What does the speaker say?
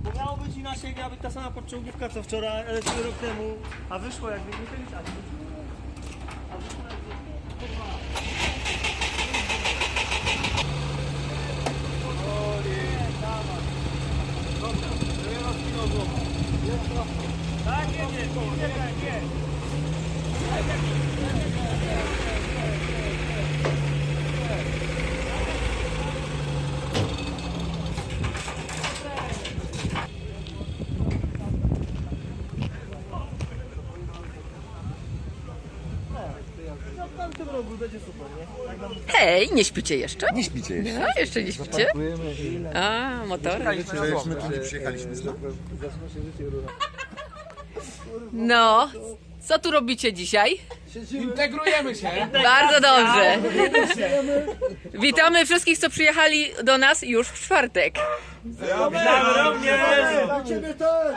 Bo miało być inaczej, miała być ta sama podciągówka co wczoraj, ale rok temu, a wyszło jak nie wyliczać. A wyszło jak tak, nie. W tamtym roku będzie super, nie? Tak nam Hej, nie śpicie jeszcze? Nie śpicie jeszcze. No, jeszcze nie śpicie? A, motorem. Przecież my tu nie przyjechaliśmy z No, co tu robicie dzisiaj? Integrujemy się. Bardzo dobrze. Witamy wszystkich, co przyjechali do nas już w czwartek. Witamy również! Dla ciebie też!